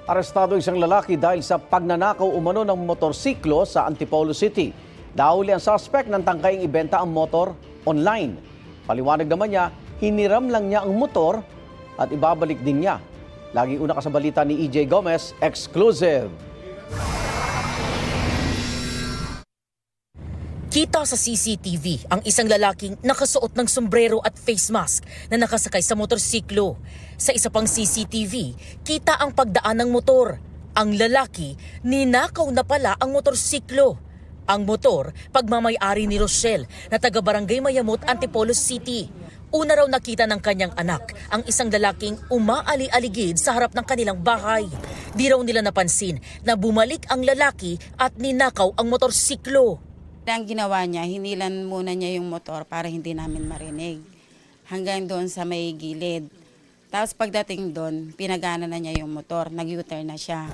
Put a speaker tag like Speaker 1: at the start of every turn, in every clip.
Speaker 1: Arestado isang lalaki dahil sa pagnanakaw umano ng motorsiklo sa Antipolo City. Nahuli ang suspect ng tangkaying ibenta ang motor online. Paliwanag naman niya, hiniram lang niya ang motor at ibabalik din niya. Laging una ka sa balita ni EJ Gomez, exclusive.
Speaker 2: Kita sa CCTV ang isang lalaking nakasuot ng sombrero at face mask na nakasakay sa motorsiklo. Sa isa pang CCTV, kita ang pagdaan ng motor. Ang lalaki, ninakaw na pala ang motorsiklo. Ang motor, pagmamay-ari ni Rochelle na taga-barangay Mayamot, Antipolo City. Una raw nakita ng kanyang anak ang isang lalaking umaali-aligid sa harap ng kanilang bahay. Di raw nila napansin na bumalik ang lalaki at ninakaw ang motorsiklo.
Speaker 3: Ang ginawa niya, hinilan muna niya yung motor para hindi namin marinig. Hanggang doon sa may gilid. Tapos pagdating doon, pinagana na niya yung motor, nag-U-turn na siya.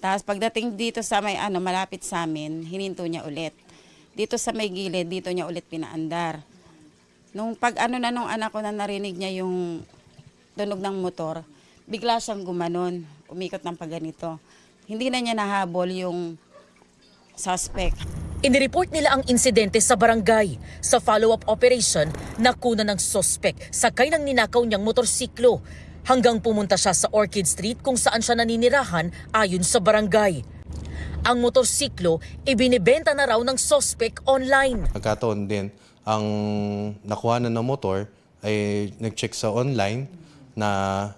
Speaker 3: Tapos pagdating dito sa may malapit sa amin, hininto niya ulit. Dito sa may gilid, dito niya ulit pinaandar. Nung nung anak ko na narinig niya yung tunog ng motor, bigla siyang gumanon, umikot ng pagganito. Hindi na niya nahabol yung suspect.
Speaker 2: Inireport nila ang insidente sa barangay. Sa follow-up operation, nakuna ng suspect sakay ng ninakaw niyang motorsiklo hanggang pumunta siya sa Orchid Street kung saan siya naninirahan ayon sa barangay. Ang motorsiklo ibinibenta na raw ng suspect online.
Speaker 4: Nagkataon din, ang nakuha ng motor ay nag-check sa online na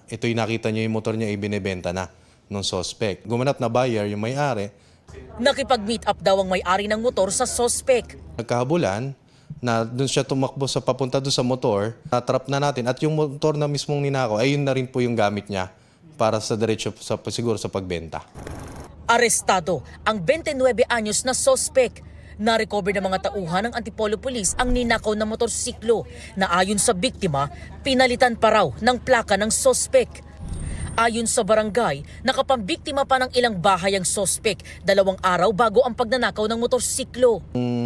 Speaker 4: ito'y nakita niya yung motor niya ibinibenta na ng suspect. Gumanap na buyer, yung may-ari.
Speaker 2: Nakipag-meet up daw ang may-ari ng motor sa suspect.
Speaker 4: Nagkahabulan na doon siya tumakbo sa papunta doon sa motor, natrap na natin at yung motor na mismong ninakaw ay yun na rin po yung gamit niya para sa diretso siguro sa pagbenta.
Speaker 2: Arestado ang 29 anyos na suspect. Na-recover ng mga tauhan ng Antipolo Police ang ninakaw na motorsiklo na ayon sa biktima, pinalitan pa raw ng plaka ng suspect. Ayon sa barangay, nakapambiktima pa ng ilang bahay ang suspect 2 araw bago ang pagnanakaw ng motorsiklo.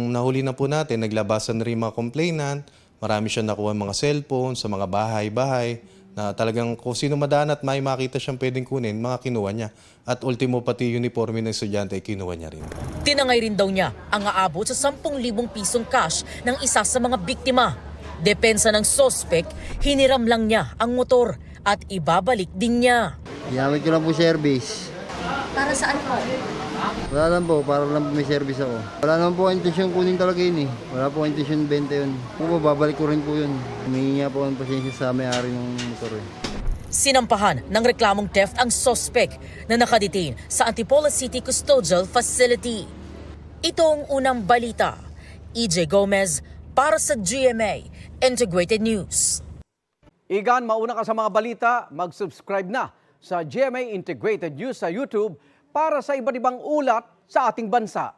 Speaker 4: Nahuli na po natin, naglabasan na rin mga complainant, marami siya nakuha mga cellphone sa mga bahay-bahay na talagang kung sino madaan at may makita siyang pwedeng kunin, mga kinuha niya. At ultimo pati uniforme ng estudyante ay kinuha niya rin.
Speaker 2: Tinangay rin daw niya ang aabot sa 10,000 pisong cash ng isa sa mga biktima. Depensa ng suspect, hiniram lang niya ang motor at ibabalik din niya.
Speaker 5: Ginamit ko lang po service.
Speaker 6: Para saan po?
Speaker 5: Wala lang po, para lang po may service ako. Wala naman po intensyon kunin talaga yun eh. Wala po intensyon benta yun. Po, babalik ko rin po yun. Humingi nga po ang pasensya sa may-ari ng motor eh.
Speaker 2: Sinampahan ng reklamong theft ang suspect na nakadetain sa Antipolo City Custodial Facility. Ito ang unang balita. EJ Gomez para sa GMA Integrated News.
Speaker 1: Igan, mauna ka sa mga balita, mag-subscribe na sa GMA Integrated News sa YouTube para sa iba't ibang ulat sa ating bansa.